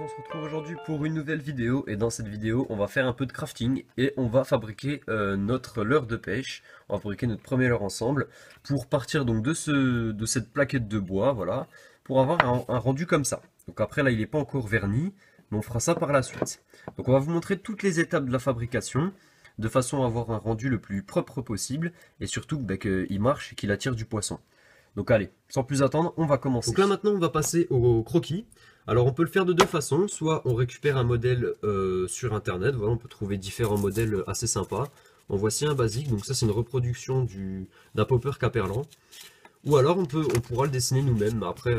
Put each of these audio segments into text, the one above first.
on se retrouve aujourd'hui pour une nouvelle vidéo et dans cette vidéo on va faire un peu de crafting et on va fabriquer notre leurre de pêche. On va fabriquer notre premier leurre ensemble pour partir donc de cette plaquette de bois, voilà, pour avoir un rendu comme ça. Donc après là il n'est pas encore verni, mais on fera ça par la suite. Donc on va vous montrer toutes les étapes de la fabrication de façon à avoir un rendu le plus propre possible et surtout qu'il marche et qu'il attire du poisson. Donc allez, sans plus attendre, on va commencer. Donc là maintenant on va passer au croquis. Alors on peut le faire de deux façons, soit on récupère un modèle sur internet, voilà, on peut trouver différents modèles assez sympas. En voici un basique, donc ça c'est une reproduction d'un popper Caperlan. Ou alors on pourra le dessiner nous-mêmes, après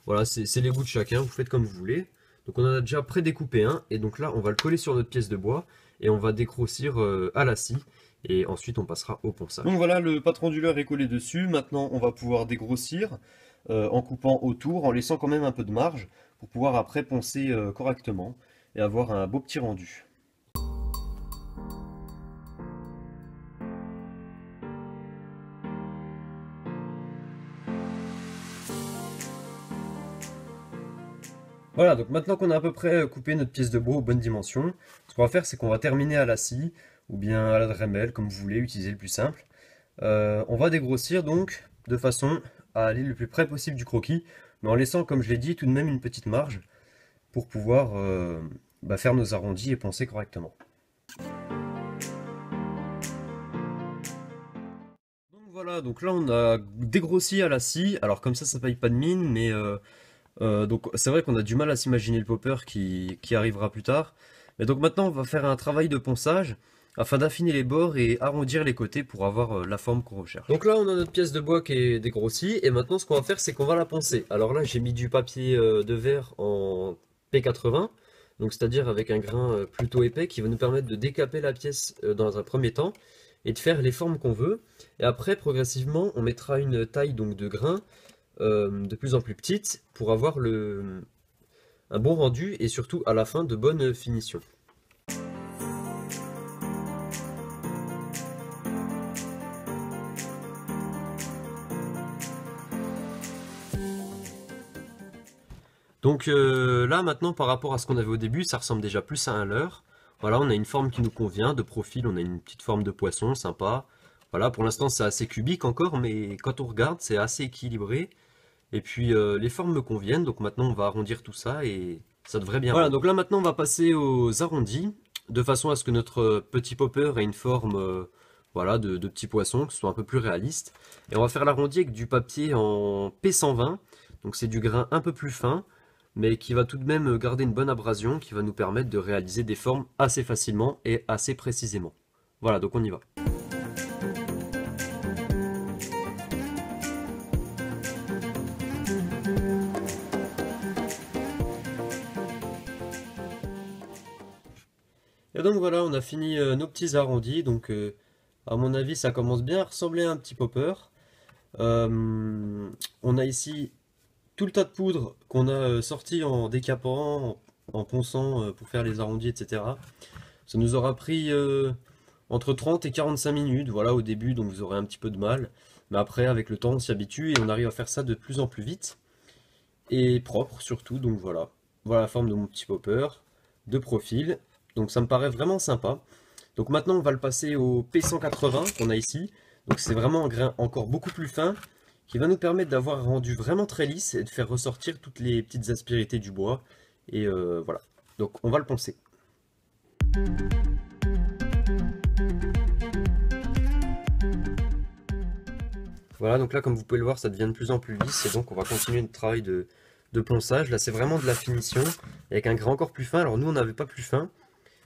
voilà, c'est les goûts de chacun, vous faites comme vous voulez. Donc on en a déjà pré-découpé un, et donc là on va le coller sur notre pièce de bois, et on va dégrossir à la scie. Et ensuite on passera au ponçage. Donc voilà, le patron du leurre est collé dessus. Maintenant on va pouvoir dégrossir en coupant autour, en laissant quand même un peu de marge pour pouvoir après poncer correctement et avoir un beau petit rendu. Voilà, donc maintenant qu'on a à peu près coupé notre pièce de bois aux bonnes dimensions, ce qu'on va faire c'est qu'on va terminer à la scie ou bien à la Dremel, comme vous voulez, utiliser le plus simple. On va dégrossir donc de façon à aller le plus près possible du croquis, mais en laissant, comme je l'ai dit, tout de même une petite marge pour pouvoir faire nos arrondis et poncer correctement. Donc voilà, donc là on a dégrossi à la scie, alors comme ça paye pas de mine, mais donc c'est vrai qu'on a du mal à s'imaginer le popper qui arrivera plus tard. Mais donc maintenant on va faire un travail de ponçage afin d'affiner les bords et arrondir les côtés pour avoir la forme qu'on recherche. Donc là on a notre pièce de bois qui est dégrossie et maintenant ce qu'on va faire c'est qu'on va la poncer. Alors là j'ai mis du papier de verre en P80, donc c'est-à-dire avec un grain plutôt épais qui va nous permettre de décaper la pièce dans un premier temps et de faire les formes qu'on veut. Et après progressivement on mettra une taille donc de grain de plus en plus petite pour avoir un bon rendu et surtout à la fin de bonnes finitions. Donc là maintenant par rapport à ce qu'on avait au début, ça ressemble déjà plus à un leurre. Voilà, on a une forme qui nous convient, de profil on a une petite forme de poisson sympa. Voilà, pour l'instant c'est assez cubique encore, mais quand on regarde c'est assez équilibré. Et puis les formes me conviennent, donc maintenant on va arrondir tout ça et ça devrait bien. Voilà, donc là maintenant on va passer aux arrondis, de façon à ce que notre petit popper ait une forme voilà, de petit poisson, que ce soit un peu plus réaliste. Et on va faire l'arrondi avec du papier en P120, donc c'est du grain un peu plus fin, mais qui va tout de même garder une bonne abrasion, qui va nous permettre de réaliser des formes assez facilement et assez précisément. Voilà, donc on y va. Et donc voilà, on a fini nos petits arrondis, donc à mon avis ça commence bien à ressembler à un petit popper. On a ici tout le tas de poudre qu'on a sorti en décapant, en ponçant pour faire les arrondis, etc. Ça nous aura pris entre 30 et 45 minutes, voilà au début, donc vous aurez un petit peu de mal. Mais après, avec le temps, on s'y habitue et on arrive à faire ça de plus en plus vite. Et propre surtout, donc voilà. Voilà la forme de mon petit popper, de profil. Donc ça me paraît vraiment sympa. Donc maintenant, on va le passer au P180 qu'on a ici. Donc c'est vraiment un grain encore beaucoup plus fin, qui va nous permettre d'avoir un rendu vraiment très lisse et de faire ressortir toutes les petites aspérités du bois. Et voilà. Donc on va le poncer. Voilà, donc là comme vous pouvez le voir, ça devient de plus en plus lisse et donc on va continuer notre travail de ponçage. Là c'est vraiment de la finition avec un grain encore plus fin. Alors nous on n'avait pas plus fin,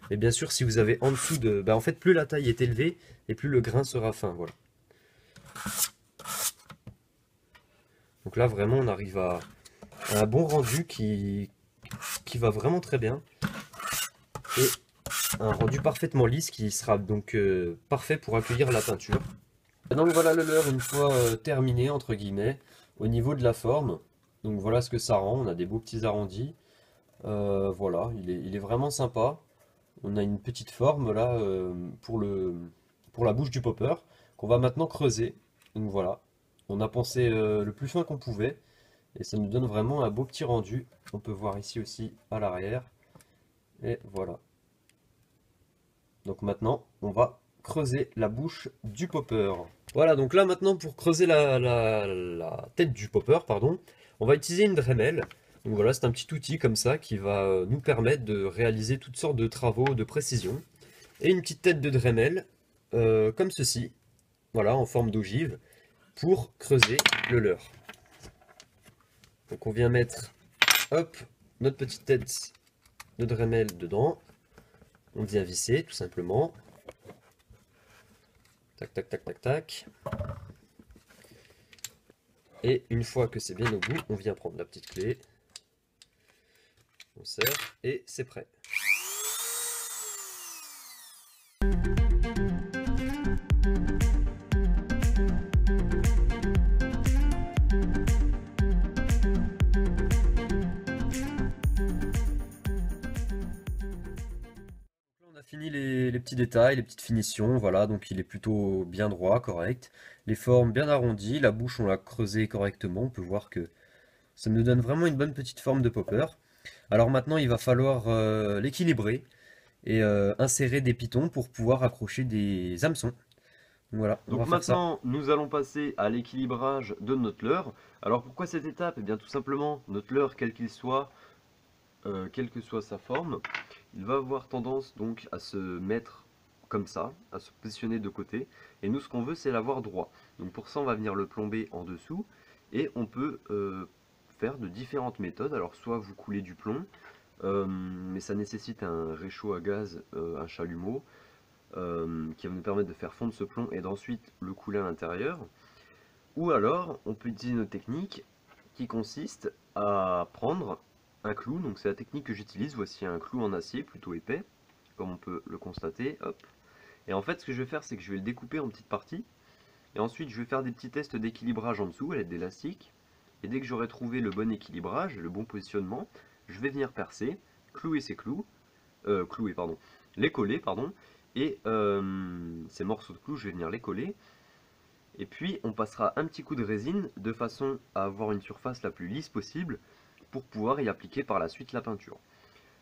mais bien sûr si vous avez en dessous de... en fait plus la taille est élevée et plus le grain sera fin, voilà. Donc là vraiment on arrive à un bon rendu qui va vraiment très bien. Et un rendu parfaitement lisse qui sera donc parfait pour accueillir la peinture. Donc voilà le leurre une fois terminé entre guillemets au niveau de la forme. Donc voilà ce que ça rend, on a des beaux petits arrondis. Voilà, il est vraiment sympa. On a une petite forme là pour la bouche du popper qu'on va maintenant creuser. Donc voilà, on a pensé le plus fin qu'on pouvait Et ça nous donne vraiment un beau petit rendu. On peut voir ici aussi à l'arrière. Et voilà. Donc maintenant, on va creuser la bouche du popper. Voilà, donc là maintenant pour creuser la tête du popper, pardon, on va utiliser une Dremel. Donc voilà, c'est un petit outil comme ça qui va nous permettre de réaliser toutes sortes de travaux de précision. Et une petite tête de Dremel, comme ceci, voilà, en forme d'ogive, pour creuser le leurre. Donc on vient mettre, hop, notre petite tête de Dremel dedans. On vient visser tout simplement. Tac, tac, tac, tac, tac. Et une fois que c'est bien au bout, on vient prendre la petite clé. On serre et c'est prêt. On a fini les petits détails, les petites finitions, voilà, donc il est plutôt bien droit, correct. Les formes bien arrondies, la bouche on l'a creusée correctement, on peut voir que ça nous donne vraiment une bonne petite forme de popper. Alors maintenant il va falloir l'équilibrer et insérer des pitons pour pouvoir accrocher des hameçons. Voilà, on va Donc faire ça. maintenant, nous allons passer à l'équilibrage de notre leurre. Alors pourquoi cette étape? Eh bien tout simplement, notre leurre, quel qu'il soit, quelle que soit sa forme, il va avoir tendance donc à se mettre comme ça, à se positionner de côté. Et nous, ce qu'on veut, c'est l'avoir droit. Donc pour ça, on va venir le plomber en dessous. Et on peut faire de différentes méthodes. Alors soit vous coulez du plomb, mais ça nécessite un réchaud à gaz, un chalumeau, qui va nous permettre de faire fondre ce plomb et d'ensuite le couler à l'intérieur. Ou alors, on peut utiliser une technique qui consiste à prendre un clou, donc c'est la technique que j'utilise, voici un clou en acier plutôt épais, comme on peut le constater, hop. Et en fait ce que je vais faire c'est que je vais le découper en petites parties, et ensuite je vais faire des petits tests d'équilibrage en dessous à l'aide d'élastique, et dès que j'aurai trouvé le bon équilibrage, le bon positionnement, je vais venir percer, clouer ces clous, clouer pardon, les coller pardon, et ces morceaux de clous je vais venir les coller, et puis on passera un petit coup de résine de façon à avoir une surface la plus lisse possible pour pouvoir y appliquer par la suite la peinture.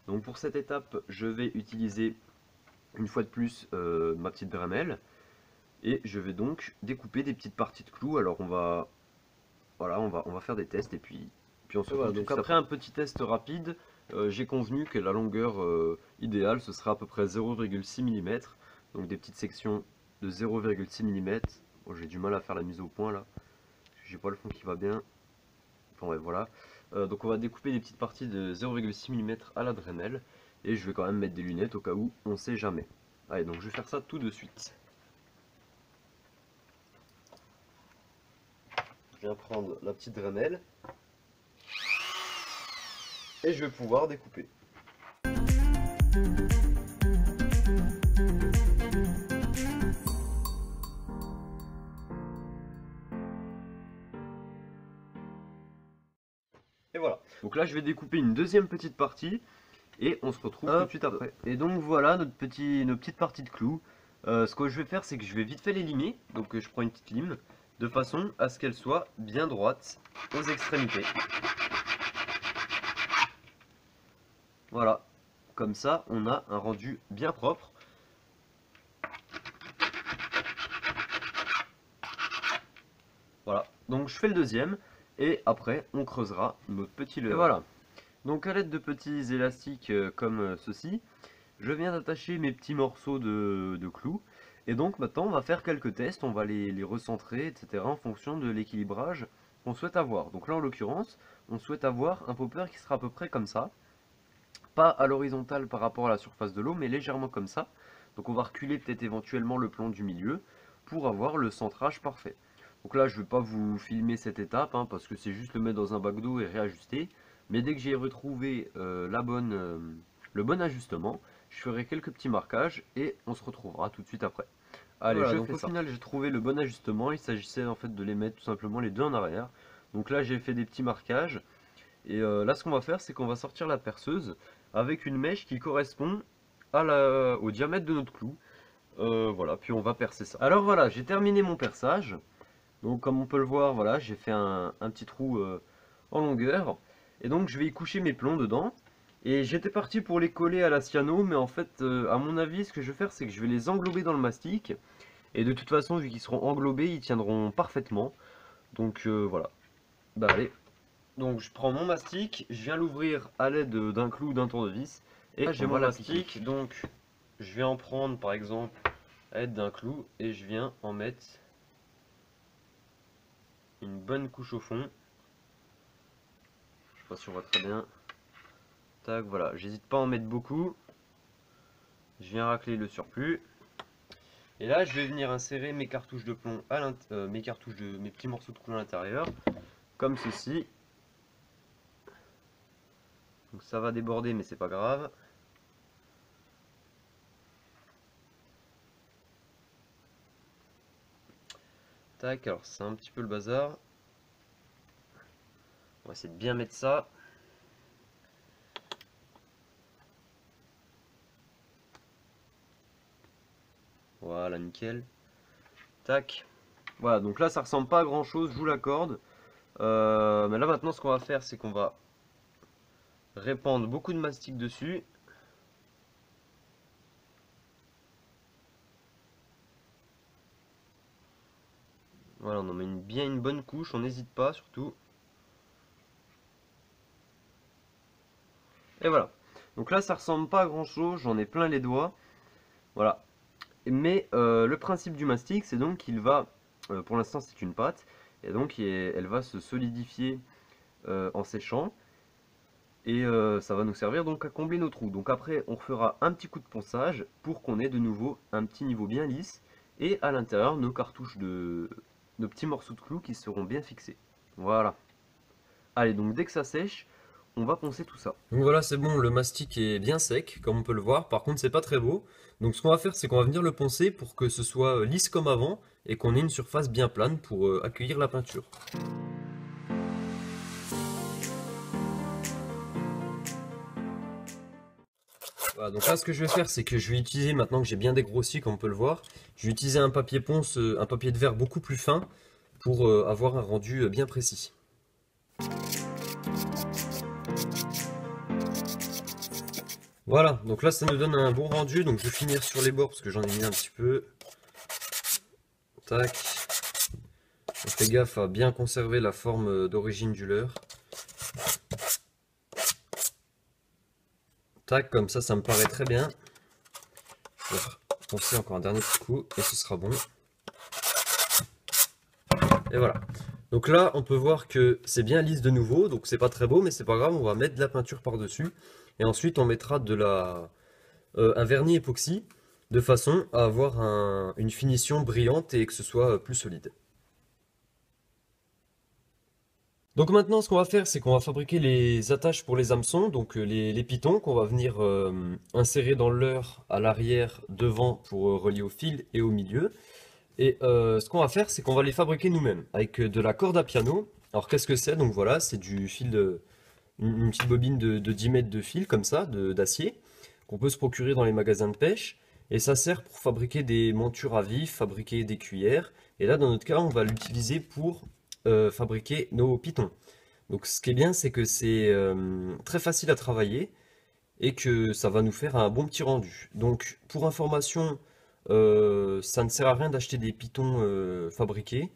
Donc pour cette étape, je vais utiliser une fois de plus ma petite Dremel et je vais donc découper des petites parties de clous. Alors voilà, on va faire des tests et puis on se retrouve. Donc après un petit test rapide, j'ai convenu que la longueur idéale ce sera à peu près 0,6 mm. Donc des petites sections de 0,6 mm. Bon, j'ai du mal à faire la mise au point là, j'ai pas le fond qui va bien. Enfin ouais, voilà. Donc on va découper des petites parties de 0,6 mm à la Dremel. Et je vais quand même mettre des lunettes au cas où, on sait jamais. Allez, donc je vais faire ça tout de suite. Je viens prendre la petite Dremel. Et je vais pouvoir découper. Et voilà. Donc là je vais découper une deuxième petite partie. Et on se retrouve tout de suite après. Et donc voilà nos petites parties de clous. Ce que je vais faire c'est que je vais vite fait les limer. Donc je prends une petite lime. De façon à ce qu'elle soit bien droite aux extrémités. Voilà. Comme ça on a un rendu bien propre. Voilà. Donc je fais le deuxième. Et après on creusera notre petit leurre. Et voilà. Donc à l'aide de petits élastiques comme ceci, je viens d'attacher mes petits morceaux de clous. Et donc maintenant on va faire quelques tests, on va les recentrer, etc. en fonction de l'équilibrage qu'on souhaite avoir. Donc là en l'occurrence, on souhaite avoir un popper qui sera à peu près comme ça. Pas à l'horizontale par rapport à la surface de l'eau, mais légèrement comme ça. Donc on va reculer peut-être éventuellement le plomb du milieu pour avoir le centrage parfait. Donc là je ne vais pas vous filmer cette étape, hein, parce que c'est juste le mettre dans un bac d'eau et réajuster. Mais dès que j'ai retrouvé le bon ajustement, je ferai quelques petits marquages et on se retrouvera tout de suite après. Allez, voilà, donc au final j'ai trouvé le bon ajustement, il s'agissait en fait de les mettre tout simplement les deux en arrière. Donc là j'ai fait des petits marquages et là ce qu'on va faire c'est qu'on va sortir la perceuse avec une mèche qui correspond au diamètre de notre clou. Voilà, puis on va percer ça. Alors voilà, j'ai terminé mon perçage. Donc comme on peut le voir, voilà, j'ai fait un petit trou en longueur. Et donc je vais y coucher mes plombs dedans. Et j'étais parti pour les coller à la cyano, mais en fait, à mon avis, ce que je vais faire, c'est que je vais les englober dans le mastic. Et de toute façon, vu qu'ils seront englobés, ils tiendront parfaitement. Donc voilà. Bah allez. Donc je prends mon mastic, je viens l'ouvrir à l'aide d'un clou, d'un tournevis. Et là j'ai mon mastic, donc je vais en prendre par exemple à l'aide d'un clou et je viens en mettre une bonne couche au fond. Je sais pas si on voit très bien. Tac, voilà, j'hésite pas à en mettre beaucoup. Je viens racler le surplus. Et là je vais venir insérer mes cartouches de plomb à mes petits morceaux de plomb à l'intérieur, comme ceci. Donc ça va déborder mais c'est pas grave. Tac, alors c'est un petit peu le bazar. On va essayer de bien mettre ça. Voilà, nickel. Tac. Voilà, donc là ça ressemble pas à grand chose, je vous l'accorde. Mais là maintenant ce qu'on va faire, c'est qu'on va répandre beaucoup de mastic dessus. Voilà, on en met bien une bonne couche, on n'hésite pas surtout. Et voilà. Donc là ça ressemble pas à grand chose, j'en ai plein les doigts. Voilà. Mais le principe du mastic, c'est donc qu'il va, pour l'instant c'est une pâte, et donc elle va se solidifier en séchant. Et ça va nous servir donc à combler nos trous. Donc après on fera un petit coup de ponçage pour qu'on ait de nouveau un petit niveau bien lisse. Et à l'intérieur nos cartouches nos petits morceaux de clous qui seront bien fixés. Voilà. Allez, donc dès que ça sèche, on va poncer tout ça. Donc voilà, c'est bon, le mastic est bien sec, comme on peut le voir. Par contre, c'est pas très beau. Donc ce qu'on va faire, c'est qu'on va venir le poncer pour que ce soit lisse comme avant et qu'on ait une surface bien plane pour accueillir la peinture. Voilà, donc là, ce que je vais faire, c'est que je vais utiliser, maintenant que j'ai bien dégrossi, comme on peut le voir, je vais utiliser un papier ponce, un papier de verre beaucoup plus fin pour avoir un rendu bien précis. Voilà, donc là ça nous donne un bon rendu, donc je vais finir sur les bords parce que j'en ai mis un petit peu. Tac. On fait gaffe à bien conserver la forme d'origine du leurre. Tac, comme ça me paraît très bien. Je vais poncer encore un dernier petit coup et ce sera bon. Et voilà. Donc là on peut voir que c'est bien lisse de nouveau, donc c'est pas très beau mais c'est pas grave, on va mettre de la peinture par dessus. Et ensuite on mettra un vernis époxy de façon à avoir une finition brillante et que ce soit plus solide. Donc maintenant ce qu'on va faire, c'est qu'on va fabriquer les attaches pour les hameçons, donc les pitons qu'on va venir insérer dans le leurre à l'arrière, devant pour relier au fil et au milieu. Et ce qu'on va faire, c'est qu'on va les fabriquer nous-mêmes avec de la corde à piano. Alors qu'est-ce que c'est? Donc voilà, c'est du fil une petite bobine de 10 mètres de fil comme ça, d'acier, qu'on peut se procurer dans les magasins de pêche. Et ça sert pour fabriquer des montures à vif, fabriquer des cuillères. Et là, dans notre cas, on va l'utiliser pour fabriquer nos pitons. Donc ce qui est bien, c'est que c'est très facile à travailler et que ça va nous faire un bon petit rendu. Donc pour information, ça ne sert à rien d'acheter des pitons fabriqués.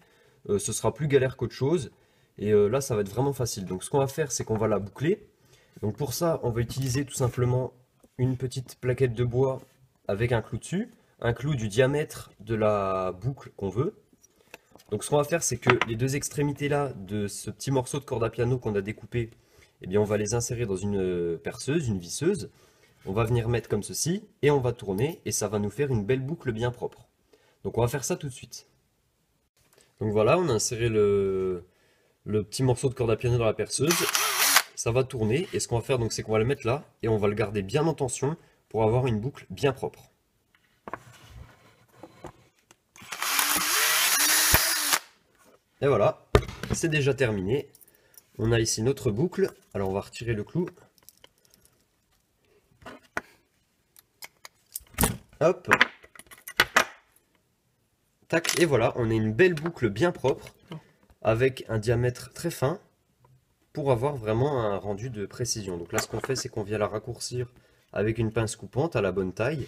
Ce sera plus galère qu'autre chose. Et là, ça va être vraiment facile. Donc ce qu'on va faire, c'est qu'on va la boucler. Donc pour ça, on va utiliser tout simplement une petite plaquette de bois avec un clou dessus. Un clou du diamètre de la boucle qu'on veut. Donc ce qu'on va faire, c'est que les deux extrémités là de ce petit morceau de corde à piano qu'on a découpé, eh bien on va les insérer dans une perceuse, une visseuse. On va venir mettre comme ceci et on va tourner et ça va nous faire une belle boucle bien propre. Donc on va faire ça tout de suite. Donc voilà, on a inséré le petit morceau de corde à piano dans la perceuse. Ça va tourner et ce qu'on va faire donc c'est qu'on va le mettre là et on va le garder bien en tension pour avoir une boucle bien propre. Et voilà, c'est déjà terminé. On a ici notre boucle. Alors on va retirer le clou. Hop. Tac, et voilà, on a une belle boucle bien propre, avec un diamètre très fin. pour avoir vraiment un rendu de précision. Donc là, ce qu'on fait, c'est qu'on vient la raccourcir avec une pince coupante à la bonne taille.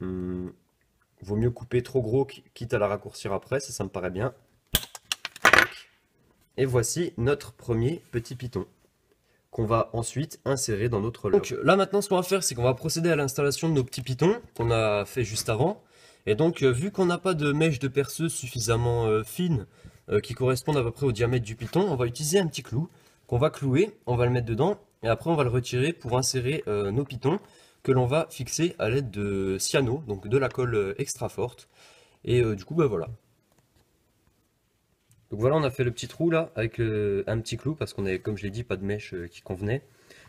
Vaut mieux couper trop gros, quitte à la raccourcir après, ça me paraît bien. Et voici notre premier petit piton, qu'on va ensuite insérer dans notre leurre. Donc là maintenant, ce qu'on va faire, c'est qu'on va procéder à l'installation de nos petits pitons, qu'on a fait juste avant. Et donc, vu qu'on n'a pas de mèche de perceuse suffisamment fine, qui correspondent à peu près au diamètre du piton, on va utiliser un petit clou qu'on va clouer, on va le mettre dedans et après on va le retirer pour insérer nos pitons que l'on va fixer à l'aide de cyano, donc de la colle extra forte. Et du coup, bah voilà. Donc voilà, on a fait le petit trou là avec un petit clou parce qu'on avait, comme je l'ai dit, pas de mèche qui convenait.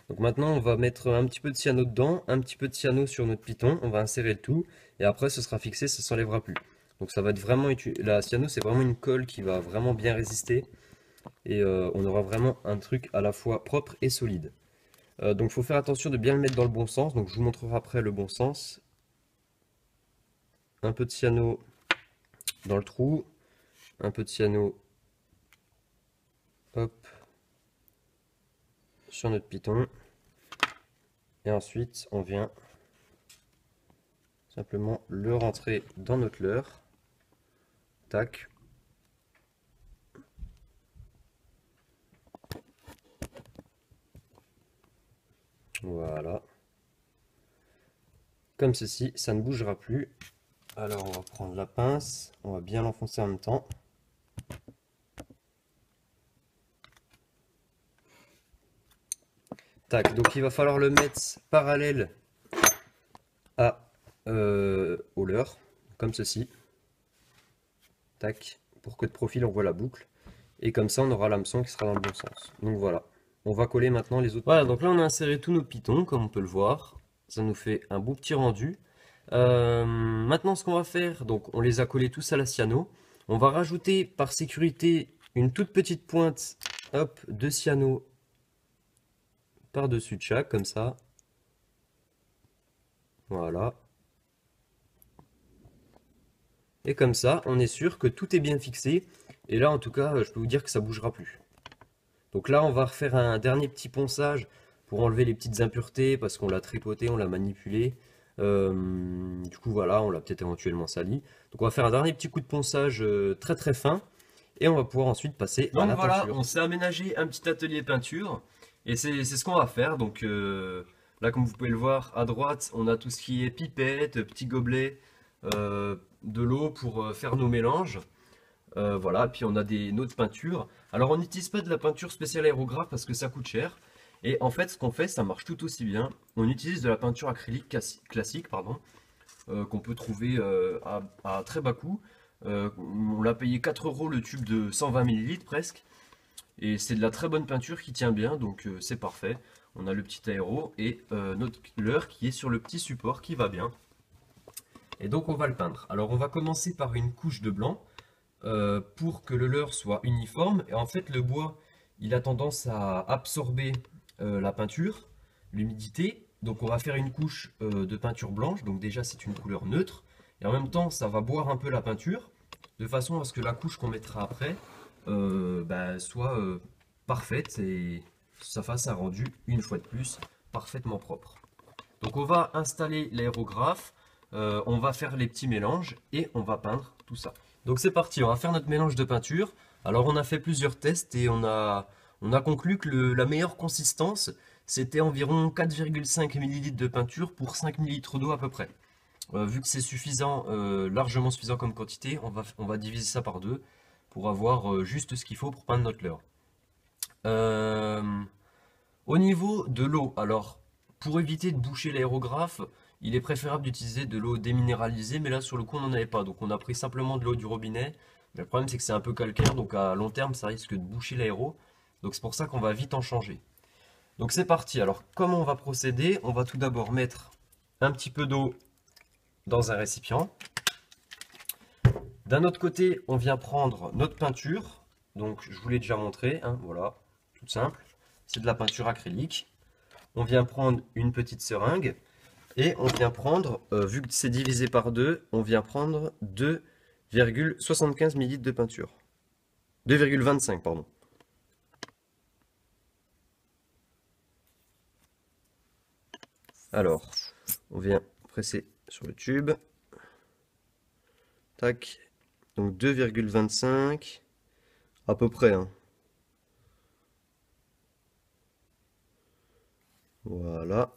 Donc maintenant, on va mettre un petit peu de cyano dedans, un petit peu de cyano sur notre piton, on va insérer le tout et après ce sera fixé, ça ne s'enlèvera plus. Donc ça va être vraiment la cyano, c'est vraiment une colle qui va vraiment bien résister et on aura vraiment un truc à la fois propre et solide. Donc il faut faire attention de bien le mettre dans le bon sens, donc je vous montrerai après le bon sens. Un peu de cyano dans le trou, un peu de cyano, hop, sur notre piton. Et ensuite on vient simplement le rentrer dans notre leurre. Tac. Voilà. Comme ceci, ça ne bougera plus. Alors on va prendre la pince, on va bien l'enfoncer en même temps. Tac, donc il va falloir le mettre parallèle au leurre, comme ceci. Tac, pour que de profil on voit la boucle. Et comme ça on aura l'hameçon qui sera dans le bon sens. Donc voilà, on va coller maintenant les autres. Voilà, donc là on a inséré tous nos pitons, comme on peut le voir. Ça nous fait un beau petit rendu. Maintenant ce qu'on va faire, donc on les a collés tous à la cyano. On va rajouter par sécurité une toute petite pointe, hop, de cyano par-dessus de chaque, comme ça. Voilà. Et comme ça, on est sûr que tout est bien fixé. Et là, en tout cas, je peux vous dire que ça bougera plus. Donc là, on va refaire un dernier petit ponçage pour enlever les petites impuretés, parce qu'on l'a tripoté, on l'a manipulé. Du coup, voilà, on l'a peut-être éventuellement sali. Donc on va faire un dernier petit coup de ponçage très très fin. Et on va pouvoir ensuite passer à la peinture. On s'est aménagé un petit atelier peinture. Et c'est ce qu'on va faire. Donc là, comme vous pouvez le voir, à droite, on a tout ce qui est pipette, petit gobelet, de l'eau pour faire nos mélanges. Voilà, puis on a notre peinture. Alors on n'utilise pas de la peinture spéciale aérographe parce que ça coûte cher. Et en fait, ce qu'on fait, ça marche tout aussi bien. On utilise de la peinture acrylique classique, pardon, qu'on peut trouver à très bas coût. On l'a payé 4 € le tube de 120 ml presque. Et c'est de la très bonne peinture qui tient bien, donc c'est parfait. On a le petit aéro et notre leurre qui est sur le petit support qui va bien. Et donc on va le peindre. Alors on va commencer par une couche de blanc pour que le leurre soit uniforme. Et en fait le bois, il a tendance à absorber la peinture, l'humidité. Donc on va faire une couche de peinture blanche. Donc déjà c'est une couleur neutre. Et en même temps ça va boire un peu la peinture, de façon à ce que la couche qu'on mettra après soit parfaite et ça fasse un rendu, une fois de plus, parfaitement propre. Donc on va installer l'aérographe, on va faire les petits mélanges et on va peindre tout ça. Donc c'est parti, on va faire notre mélange de peinture. Alors on a fait plusieurs tests et on a conclu que la meilleure consistance, c'était environ 4,5 ml de peinture pour 5 ml d'eau à peu près. Vu que c'est suffisant, largement suffisant comme quantité, on va diviser ça par deux pour avoir juste ce qu'il faut pour peindre notre leurre. Au niveau de l'eau, alors pour éviter de boucher l'aérographe, il est préférable d'utiliser de l'eau déminéralisée, mais là sur le coup on n'en avait pas, donc on a pris simplement de l'eau du robinet. Mais le problème c'est que c'est un peu calcaire, donc à long terme ça risque de boucher l'aéro, donc c'est pour ça qu'on va vite en changer. Donc c'est parti, alors comment on va procéder? On va tout d'abord mettre un petit peu d'eau dans un récipient. D'un autre côté, on vient prendre notre peinture. Donc je vous l'ai déjà montré, hein, voilà, tout simple. C'est de la peinture acrylique. On vient prendre une petite seringue et on vient prendre, vu que c'est divisé par deux, on vient prendre 2,75 ml de peinture. 2,25 pardon. Alors, on vient presser sur le tube. Tac. Donc 2,25 à peu près, hein. Voilà.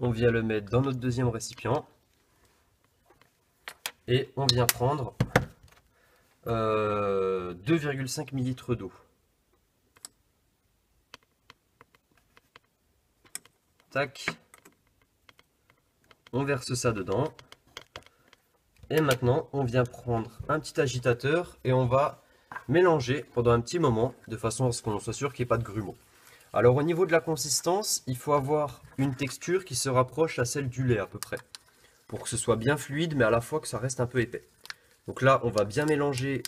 On vient le mettre dans notre deuxième récipient. Et on vient prendre 2,5 ml d'eau. Tac. On verse ça dedans. Et maintenant, on vient prendre un petit agitateur et on va mélanger pendant un petit moment de façon à ce qu'on soit sûr qu'il n'y ait pas de grumeaux. Alors au niveau de la consistance, il faut avoir une texture qui se rapproche à celle du lait à peu près. Pour que ce soit bien fluide mais à la fois que ça reste un peu épais. Donc là, on va bien mélanger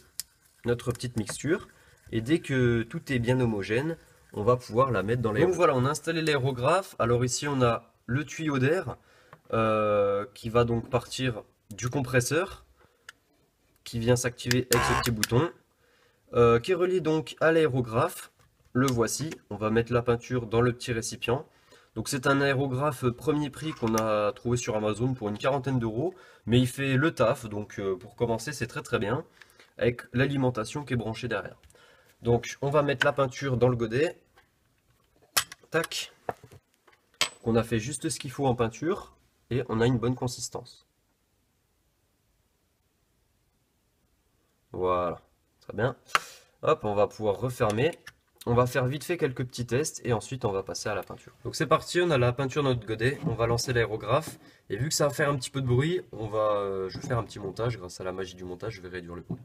notre petite mixture. Et dès que tout est bien homogène, on va pouvoir la mettre dans l'aérographe. Donc voilà, on a installé l'aérographe. Alors ici, on a le tuyau d'air qui va donc partir du compresseur qui vient s'activer avec ce petit bouton qui est relié donc à l'aérographe. Le voici, on va mettre la peinture dans le petit récipient. Donc c'est un aérographe premier prix qu'on a trouvé sur Amazon pour une quarantaine d'euros, mais il fait le taf, donc pour commencer c'est très bien, avec l'alimentation qui est branchée derrière. Donc on va mettre la peinture dans le godet, tac, on a fait juste ce qu'il faut en peinture, et on a une bonne consistance. Voilà, très bien. Hop, on va pouvoir refermer. On va faire vite fait quelques petits tests et ensuite on va passer à la peinture. Donc c'est parti, on a la peinture dans notre godet, on va lancer l'aérographe. Et vu que ça va faire un petit peu de bruit, je vais faire un petit montage. Grâce à la magie du montage, je vais réduire le bruit.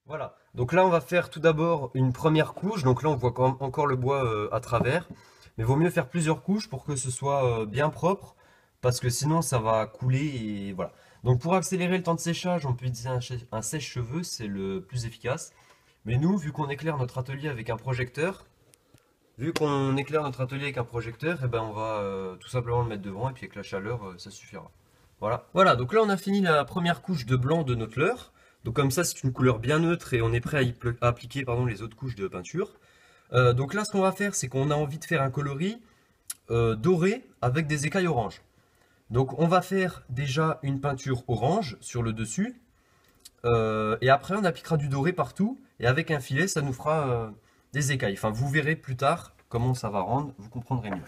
Voilà, donc là on va faire tout d'abord une première couche. Donc là on voit encore le bois à travers. Mais il vaut mieux faire plusieurs couches pour que ce soit bien propre. Parce que sinon ça va couler et voilà. Donc pour accélérer le temps de séchage, on peut utiliser un sèche-cheveux, c'est le plus efficace. Mais nous, vu qu'on éclaire notre atelier avec un projecteur, et ben on va tout simplement le mettre devant et puis avec la chaleur, ça suffira. Voilà. Voilà, donc là on a fini la première couche de blanc de notre leurre. Donc comme ça c'est une couleur bien neutre et on est prêt à appliquer les autres couches de peinture. Donc là ce qu'on va faire, c'est qu'on a envie de faire un coloris doré avec des écailles orange. Donc on va faire déjà une peinture orange sur le dessus. Et après on appliquera du doré partout. Et avec un filet ça nous fera des écailles. Enfin vous verrez plus tard comment ça va rendre. Vous comprendrez mieux.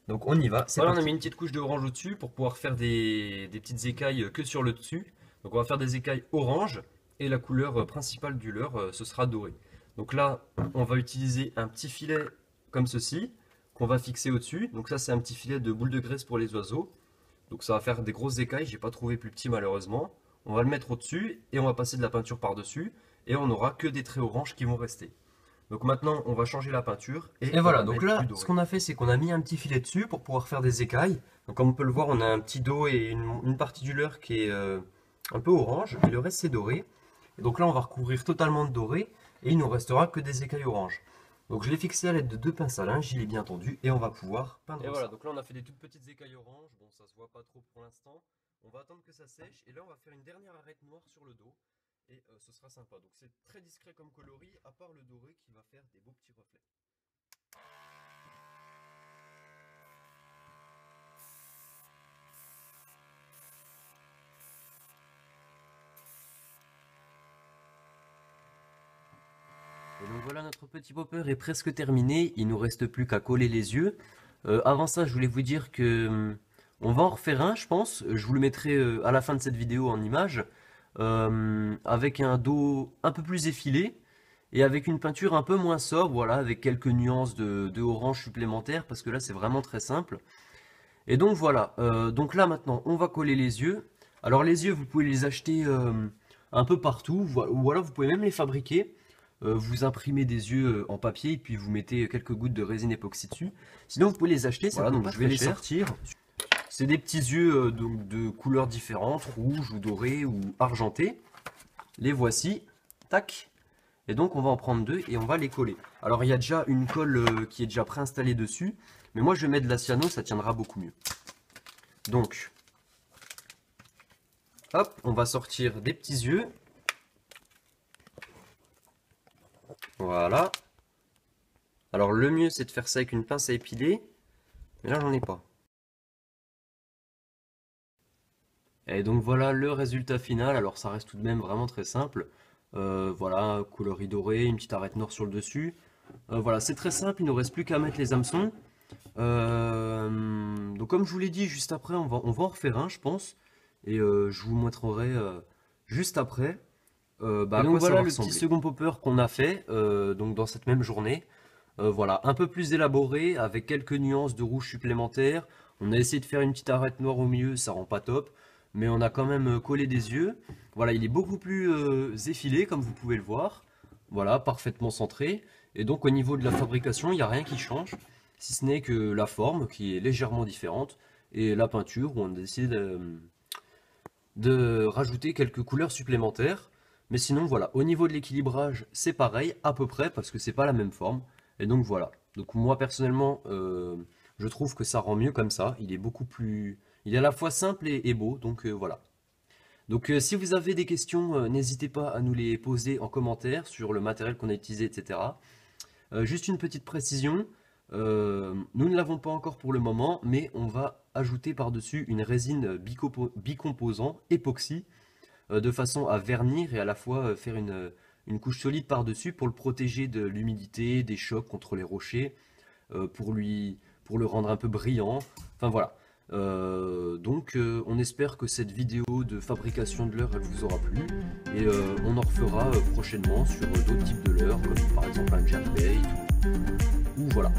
Donc on y va. Voilà, on a mis une petite couche d'orange au-dessus pour pouvoir faire des petites écailles que sur le dessus. Donc on va faire des écailles orange. Et la couleur principale du leurre ce sera doré. Donc là on va utiliser un petit filet comme ceci. Qu'on va fixer au-dessus. Donc ça c'est un petit filet de boule de graisse pour les oiseaux. Donc ça va faire des grosses écailles, j'ai pas trouvé plus petit malheureusement. On va le mettre au-dessus et on va passer de la peinture par-dessus et on n'aura que des traits orange qui vont rester. Donc maintenant on va changer la peinture et voilà, donc là ce qu'on a fait c'est qu'on a mis un petit filet dessus pour pouvoir faire des écailles. Donc comme on peut le voir on a un petit dos et une partie du leurre qui est un peu orange et le reste c'est doré. Et donc là on va recouvrir totalement de doré et il nous restera que des écailles orange. Donc je l'ai fixé à l'aide de 2 pinces à linge, il est bien tendu et on va pouvoir peindre ça. Et voilà, donc là on a fait des toutes petites écailles orange, bon ça se voit pas trop pour l'instant. On va attendre que ça sèche et là on va faire une dernière arête noire sur le dos et ce sera sympa. Donc c'est très discret comme coloris, à part le doré qui va faire des beaux petits reflets. Et donc voilà, notre petit popper est presque terminé, il nous reste plus qu'à coller les yeux. Avant ça, je voulais vous dire que on va en refaire un, je pense. Je vous le mettrai à la fin de cette vidéo en image, avec un dos un peu plus effilé et avec une peinture un peu moins sobre, voilà, avec quelques nuances de orange supplémentaires, parce que là c'est vraiment très simple. Et donc voilà, donc là maintenant on va coller les yeux. Alors les yeux, vous pouvez les acheter un peu partout, ou alors vous pouvez même les fabriquer. Vous imprimez des yeux en papier et puis vous mettez quelques gouttes de résine époxy dessus. Sinon vous pouvez les acheter, voilà, donc je vais les sortir. C'est des petits yeux de couleurs différentes, rouge ou doré ou argenté. Les voici, tac. Et donc on va en prendre 2 et on va les coller. Alors il y a déjà une colle qui est déjà préinstallée dessus, mais moi je vais mettre de la cyano, ça tiendra beaucoup mieux. Donc Hop, on va sortir des petits yeux. Voilà. Alors le mieux c'est de faire ça avec une pince à épiler. Mais là j'en ai pas. Et donc voilà le résultat final. Alors ça reste tout de même vraiment très simple. Voilà, coloris doré, une petite arête noire sur le dessus. Voilà, c'est très simple, il ne nous reste plus qu'à mettre les hameçons. Donc comme je vous l'ai dit, juste après, on va en refaire un, je pense. Et je vous montrerai juste après. Et donc voilà le petit second popper qu'on a fait donc dans cette même journée. Voilà, un peu plus élaboré, avec quelques nuances de rouge supplémentaires. On a essayé de faire une petite arête noire au milieu, ça rend pas top. Mais on a quand même collé des yeux. Voilà, il est beaucoup plus effilé, comme vous pouvez le voir. Voilà, parfaitement centré. Et donc au niveau de la fabrication, il n'y a rien qui change. Si ce n'est que la forme, qui est légèrement différente. Et la peinture, où on a décidé de rajouter quelques couleurs supplémentaires. Mais sinon, voilà, au niveau de l'équilibrage, c'est pareil, à peu près, parce que c'est pas la même forme. Et donc voilà. Donc moi personnellement, je trouve que ça rend mieux comme ça. Il est beaucoup plus... Il est à la fois simple et beau, donc voilà. Donc si vous avez des questions, n'hésitez pas à nous les poser en commentaire sur le matériel qu'on a utilisé, etc. Juste une petite précision, nous ne l'avons pas encore pour le moment, mais on va ajouter par-dessus une résine bicomposant époxy, de façon à vernir et à la fois faire une couche solide par-dessus pour le protéger de l'humidité, des chocs contre les rochers, pour le rendre un peu brillant. Enfin voilà. Donc on espère que cette vidéo de fabrication de leurre elle vous aura plu et on en refera prochainement sur d'autres types de leurres comme par exemple un jackbait ou voilà.